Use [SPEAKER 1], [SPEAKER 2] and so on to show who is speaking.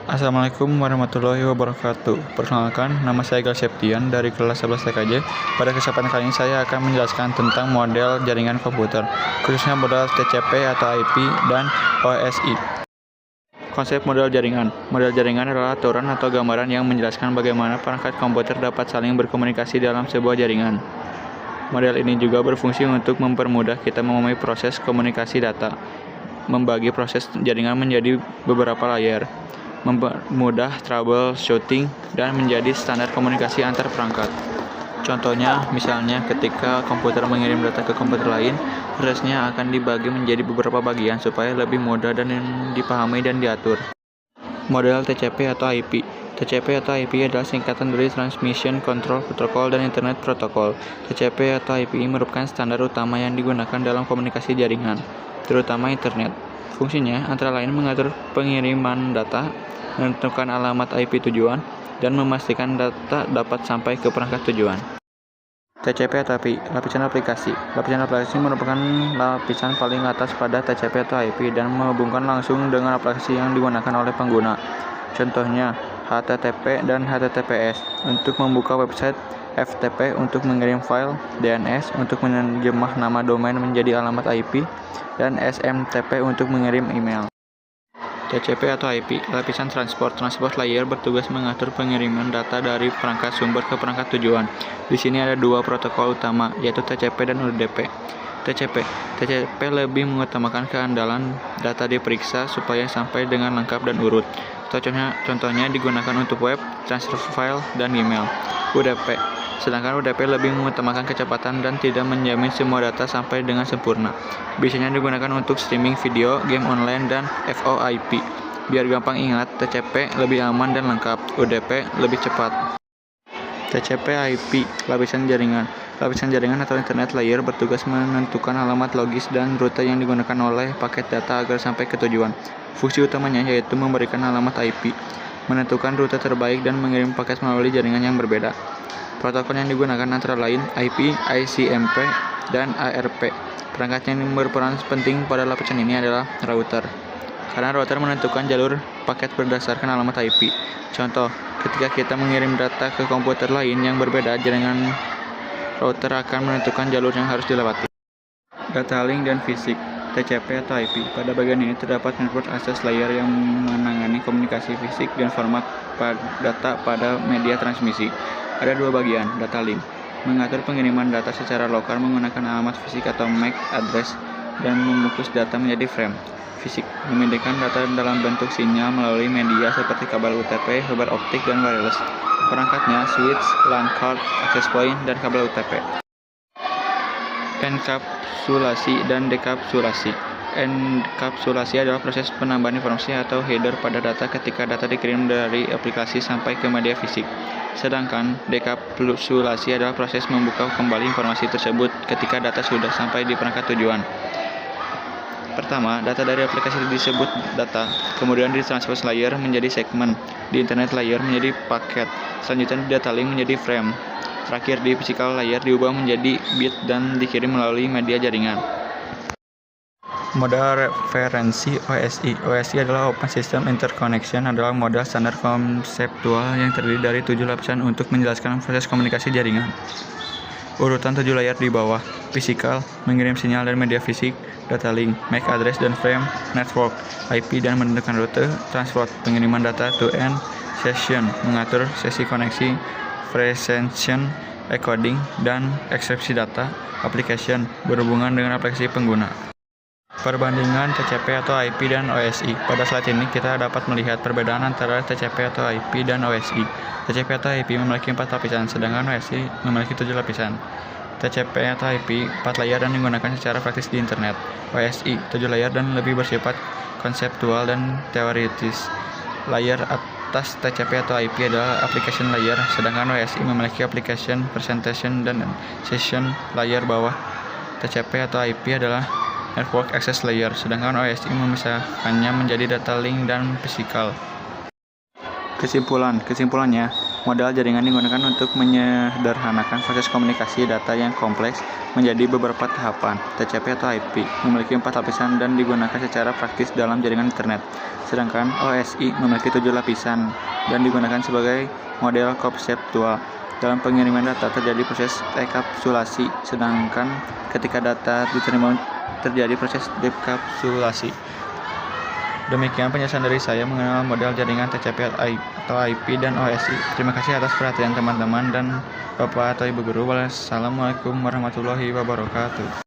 [SPEAKER 1] Assalamualaikum warahmatullahi wabarakatuh. Perkenalkan, nama saya Gal Septian dari kelas 11 TKJ. Pada kesempatan kali ini saya akan menjelaskan tentang model jaringan komputer, khususnya model TCP atau IP dan OSI. Konsep model jaringan. Model jaringan adalah aturan atau gambaran yang menjelaskan bagaimana perangkat komputer dapat saling berkomunikasi dalam sebuah jaringan. Model ini juga berfungsi untuk mempermudah kita memahami proses komunikasi data, membagi proses jaringan menjadi beberapa layer, mempermudah troubleshooting, dan menjadi standar komunikasi antar perangkat. Contohnya, misalnya ketika komputer mengirim data ke komputer lain, prosesnya akan dibagi menjadi beberapa bagian supaya lebih mudah dan dipahami dan diatur. Model TCP atau IP. TCP atau IP adalah singkatan dari Transmission Control Protocol dan Internet Protocol. TCP atau IP merupakan standar utama yang digunakan dalam komunikasi jaringan, terutama internet. Fungsinya antara lain mengatur pengiriman data, menentukan alamat IP tujuan, dan memastikan data dapat sampai ke perangkat tujuan. TCP atau IP, lapisan aplikasi. Lapisan aplikasi merupakan lapisan paling atas pada TCP atau IP dan menghubungkan langsung dengan aplikasi yang digunakan oleh pengguna. Contohnya, HTTP dan HTTPS untuk membuka website, FTP untuk mengirim file, DNS untuk menerjemah nama domain menjadi alamat IP, dan SMTP untuk mengirim email. TCP atau IP, lapisan transport. Transport layer bertugas mengatur pengiriman data dari perangkat sumber ke perangkat tujuan. Di sini ada dua protokol utama, yaitu TCP dan UDP. TCP lebih mengutamakan keandalan data diperiksa supaya sampai dengan lengkap dan urut. Contohnya digunakan untuk web, transfer file, dan email. UDP. Sedangkan UDP lebih mengutamakan kecepatan dan tidak menjamin semua data sampai dengan sempurna. Biasanya digunakan untuk streaming video, game online, dan VoIP. Biar gampang ingat, TCP lebih aman dan lengkap, UDP lebih cepat. TCP/IP, lapisan jaringan. Lapisan jaringan atau internet layer bertugas menentukan alamat logis dan rute yang digunakan oleh paket data agar sampai ke tujuan. Fungsi utamanya yaitu memberikan alamat IP, menentukan rute terbaik, dan mengirim paket melalui jaringan yang berbeda. Protokol yang digunakan antara lain IP, ICMP, dan ARP. Perangkat yang berperan penting pada lapisan ini adalah router, karena router menentukan jalur paket berdasarkan alamat IP. Contoh, ketika kita mengirim data ke komputer lain yang berbeda, jaringan router akan menentukan jalur yang harus dilewati. Data link dan fisik. TCP atau IP. Pada bagian ini terdapat network access layer yang menangani komunikasi fisik dan format data pada media transmisi. Ada dua bagian, data link, mengatur pengiriman data secara lokal menggunakan alamat fisik atau MAC address, dan membungkus data menjadi frame. Fisik, memindahkan data dalam bentuk sinyal melalui media seperti kabel UTP, fiber optik, dan wireless. Perangkatnya switch, LAN card, access point, dan kabel UTP. Enkapsulasi dan dekapsulasi. Enkapsulasi adalah proses penambahan informasi atau header pada data ketika data dikirim dari aplikasi sampai ke media fisik. Sedangkan dekapsulasi adalah proses membuka kembali informasi tersebut ketika data sudah sampai di perangkat tujuan. Pertama, data dari aplikasi disebut data, kemudian di transfer layer menjadi segmen, di internet layer menjadi paket, selanjutnya di data link menjadi frame. Terakhir di physical layer diubah menjadi bit dan dikirim melalui media jaringan. Model referensi OSI. OSI adalah Open System Interconnection, adalah model standar konseptual yang terdiri dari 7 lapisan untuk menjelaskan proses komunikasi jaringan. Urutan 7 layer di bawah: physical, mengirim sinyal dan media fisik; data link, MAC address dan frame; network, IP dan menentukan rute; transport, pengiriman data to end; session, mengatur sesi koneksi; presentation, encoding, dan eksepsi data; application, berhubungan dengan aplikasi pengguna. Perbandingan TCP atau IP dan OSI. Pada slide ini kita dapat melihat perbedaan antara TCP atau IP dan OSI. TCP atau IP memiliki 4 lapisan, sedangkan OSI memiliki 7 lapisan. TCP atau IP 4 layer dan digunakan secara praktis di internet. OSI 7 layer dan lebih bersifat konseptual dan teoritis. Layer atas TCP atau IP adalah application layer, sedangkan OSI memiliki application, presentation, dan session layer. Bawah TCP atau IP adalah network access layer, sedangkan OSI memisahkannya menjadi data link dan physical. Kesimpulannya, Model jaringan digunakan untuk menyederhanakan proses komunikasi data yang kompleks menjadi beberapa tahapan. TCP atau IP memiliki 4 lapisan dan digunakan secara praktis dalam jaringan internet. Sedangkan OSI memiliki 7 lapisan dan digunakan sebagai model konseptual. Dalam pengiriman data terjadi proses rekapitulasi, sedangkan ketika data diterima terjadi proses dekapsulasi. Demikian penjelasan dari saya mengenal model jaringan TCP atau IP dan OSI. Terima kasih atas perhatian teman-teman dan Bapak atau Ibu Guru. Wassalamualaikum warahmatullahi wabarakatuh.